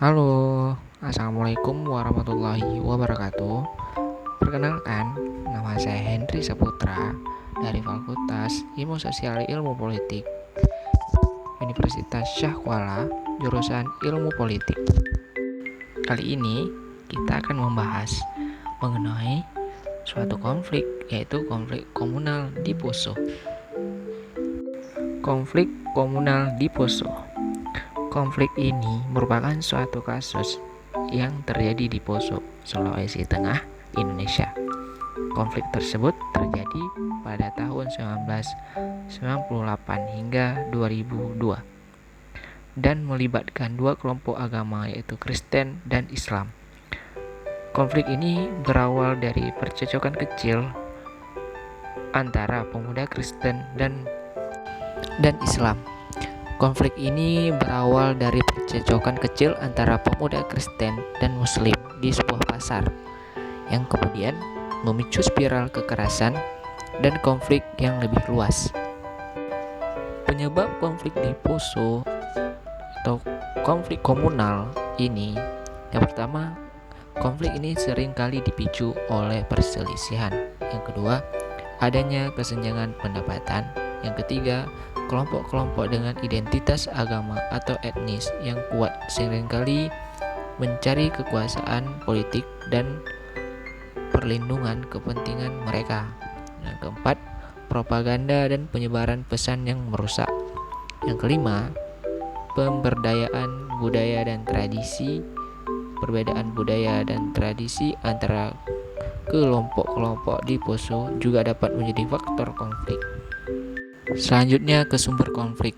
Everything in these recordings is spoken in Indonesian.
Halo, Assalamualaikum warahmatullahi wabarakatuh. Perkenalkan, nama saya Henry Saputra dari Fakultas Ilmu Sosial Ilmu Politik, Universitas Syahkuala, jurusan Ilmu Politik. Kali ini kita akan membahas mengenai suatu konflik, yaitu konflik komunal di Poso. Konflik komunal di Poso. Konflik ini merupakan suatu kasus yang terjadi di Poso, Sulawesi Tengah, Indonesia. Konflik tersebut terjadi pada tahun 1998 hingga 2002 dan melibatkan dua kelompok agama, yaitu Kristen dan Islam. Konflik ini berawal dari percekcokan kecil antara pemuda Kristen dan Islam. Konflik ini berawal dari percekcokan kecil antara pemuda Kristen dan Muslim di sebuah pasar, yang kemudian memicu spiral kekerasan dan konflik yang lebih luas. Penyebab konflik di Poso atau konflik komunal ini, yang pertama, konflik ini sering kali dipicu oleh perselisihan. Yang kedua, adanya kesenjangan pendapatan. Yang ketiga, kelompok-kelompok dengan identitas agama atau etnis yang kuat seringkali mencari kekuasaan politik dan perlindungan kepentingan mereka. Yang keempat, propaganda dan penyebaran pesan yang merusak. Yang kelima, pemberdayaan budaya dan tradisi. Perbedaan budaya dan tradisi antara kelompok-kelompok di Poso juga dapat menjadi faktor konflik. Selanjutnya ke sumber konflik.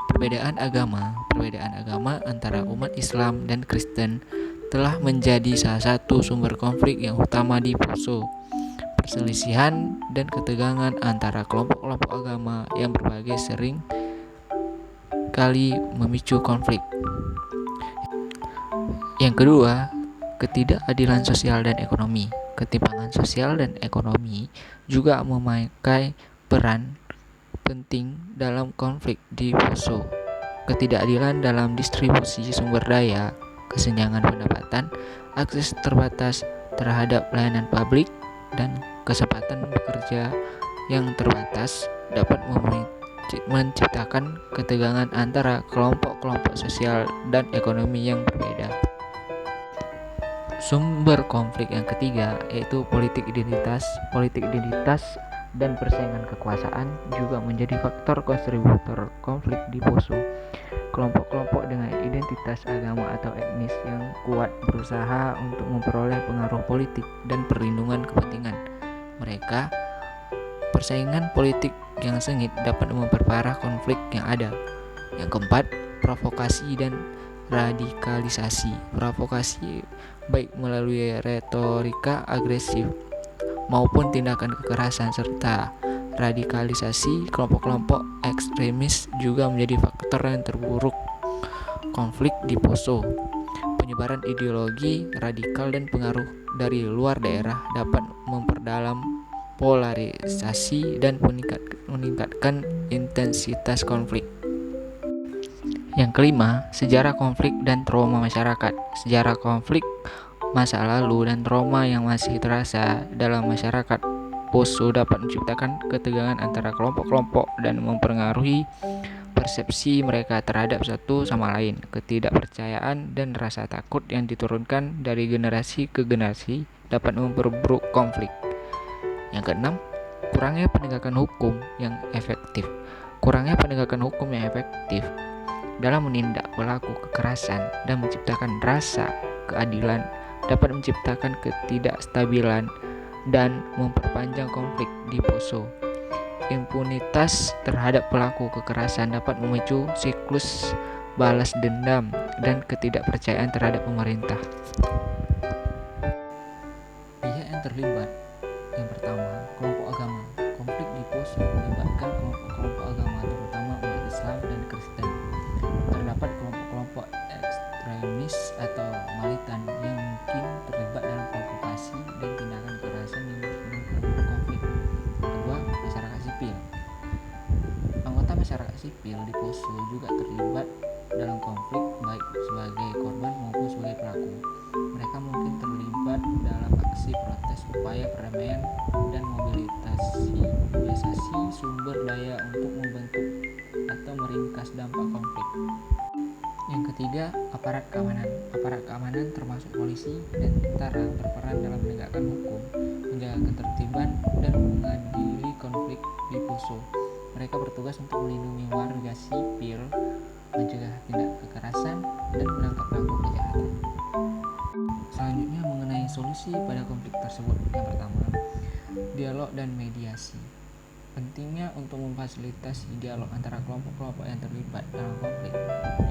Perbedaan agama antara umat Islam dan Kristen telah menjadi salah satu sumber konflik yang utama di Poso. Perselisihan dan ketegangan antara kelompok-kelompok agama yang berbagai sering kali memicu konflik. Yang kedua, ketidakadilan sosial dan ekonomi. Ketimpangan sosial dan ekonomi juga memakai peran penting dalam konflik di Poso. Ketidakadilan dalam distribusi sumber daya, kesenjangan pendapatan, akses terbatas terhadap pelayanan publik, dan kesempatan bekerja yang terbatas dapat menciptakan ketegangan antara kelompok-kelompok sosial dan ekonomi yang berbeda. Sumber konflik yang ketiga yaitu politik identitas dan persaingan kekuasaan juga menjadi faktor kontributor konflik di Poso. Kelompok-kelompok dengan identitas agama atau etnis yang kuat berusaha untuk memperoleh pengaruh politik dan perlindungan kepentingan mereka. Persaingan politik yang sengit dapat memperparah konflik yang ada. Yang keempat, provokasi dan radikalisasi. Provokasi baik melalui retorika agresif maupun tindakan kekerasan serta radikalisasi kelompok-kelompok ekstremis juga menjadi faktor yang terburuk konflik di Poso. Penyebaran ideologi radikal dan pengaruh dari luar daerah dapat memperdalam polarisasi dan meningkatkan intensitas konflik. Yang kelima, sejarah konflik dan trauma masyarakat. Sejarah konflik masa lalu dan trauma yang masih terasa dalam masyarakat Poso dapat menciptakan ketegangan antara kelompok-kelompok dan mempengaruhi persepsi mereka terhadap satu sama lain. Ketidakpercayaan dan rasa takut yang diturunkan dari generasi ke generasi dapat memperburuk konflik. Yang keenam, kurangnya penegakan hukum yang efektif. Dalam menindak pelaku kekerasan dan menciptakan rasa keadilan dapat menciptakan ketidakstabilan dan memperpanjang konflik di Poso. Impunitas terhadap pelaku kekerasan dapat memicu siklus balas dendam dan ketidakpercayaan terhadap pemerintah. Pihak yang terlibat. Yang pertama, kelompok agama. Konflik di Poso melibatkan kelompok-kelompok agama, terutama umat Islam dan Kristen. Terdapat kelompok-kelompok ekstremis atau militan yang mungkin terlibat dalam provokasi dan tindakan kekerasan yang memperburuk konflik. Kedua, masyarakat sipil. Anggota masyarakat sipil di Poso juga terlibat dalam konflik baik sebagai korban maupun pelaku. Mereka mungkin terlibat dalam aksi protes, upaya perdamaian, dan mobilisasi sumber daya untuk membentuk atau meringkas dampak konflik. Yang ketiga, aparat keamanan. Aparat keamanan termasuk polisi dan tentara berperan dalam menegakkan hukum, menjaga ketertiban, dan mengadili konflik di poso. Mereka bertugas untuk melindungi warga sipil, mencegah tindak kekerasan, dan menangkap pelaku kejahatan. Selanjutnya mengenai solusi pada konflik tersebut. Yang pertama, dialog dan mediasi. Pentingnya untuk memfasilitasi dialog antara kelompok-kelompok yang terlibat dalam konflik.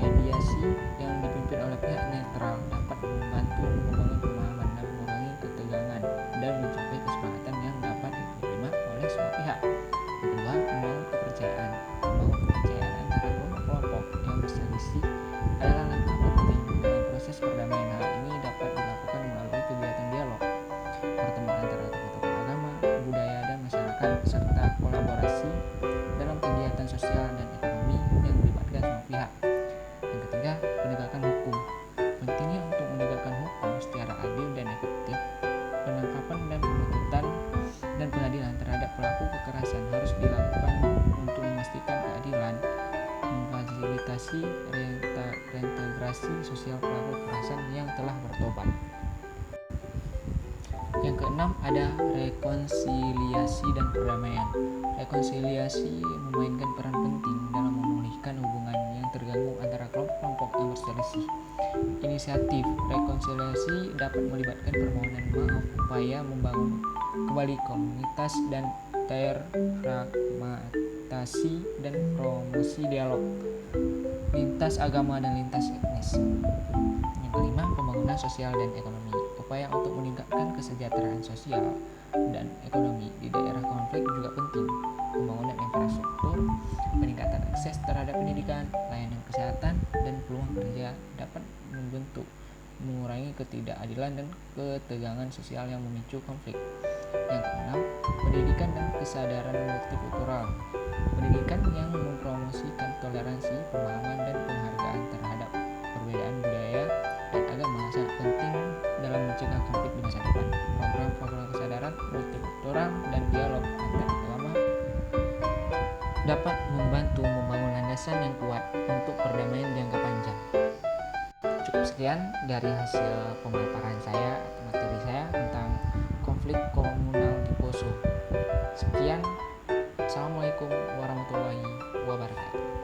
Mediasi yang dipimpin oleh pihak netral dapat membantu membangun pemahaman dan mengurangi ketegangan dan mencapai kesepakatan yang dapat diterima oleh semua pihak. Yang kedua, membangun kepercayaan. Membangun kepercayaan antara kelompok-kelompok yang berselisih adalah langkah penting dalam proses perdamaian. Hal ini dapat dilakukan melalui kegiatan dialog, pertemuan antara tokoh-tokoh agama, budaya, dan masyarakat, serta kolaborasi dalam kegiatan sosial dan ekonomi yang melibatkan semua pihak. Yang ketiga, penegakan hukum. Pentingnya untuk menegakkan hukum secara adil dan efektif. Penangkapan dan penuntutan dan pengadilan terhadap pelaku kekerasan harus dilakukan untuk memastikan keadilan, memfasilitasi reintegrasi sosial pelaku kekerasan yang telah bertobat. Yang keenam, ada rekonsiliasi dan perdamaian. Rekonsiliasi memainkan peran penting dalam memulihkan hubungan yang terganggu antara kelompok-kelompok yang berselisih. Inisiatif rekonsiliasi dapat melibatkan permohonan maaf, upaya membangun kembali komunitas, dan terfragmentasi dan promosi dialog lintas agama dan lintas etnis. Yang kelima, pembangunan sosial dan ekonomi. Upaya untuk meningkatkan kesejahteraan sosial dan ekonomi di daerah konflik juga penting. Pembangunan infrastruktur, peningkatan akses terhadap pendidikan, layanan kesehatan, dan peluang kerja dapat mengurangi ketidakadilan dan ketegangan sosial yang memicu konflik. Yang keenam, pendidikan dan kesadaran multikultural. Pendidikan yang mempromosikan toleransi, pemahaman, dan penghargaan terhadap perbedaan budaya dan agama sangat penting dalam mencegah konflik di masa depan. Program-program kesadaran multikultural dan dialog antar agama dapat membantu membangun landasan yang kuat untuk perdamaian jangka panjang. Cukup sekian dari hasil pemaparan saya atau materi saya tentang konflik komunal di Poso. Sekian, Assalamualaikum warahmatullahi wabarakatuh.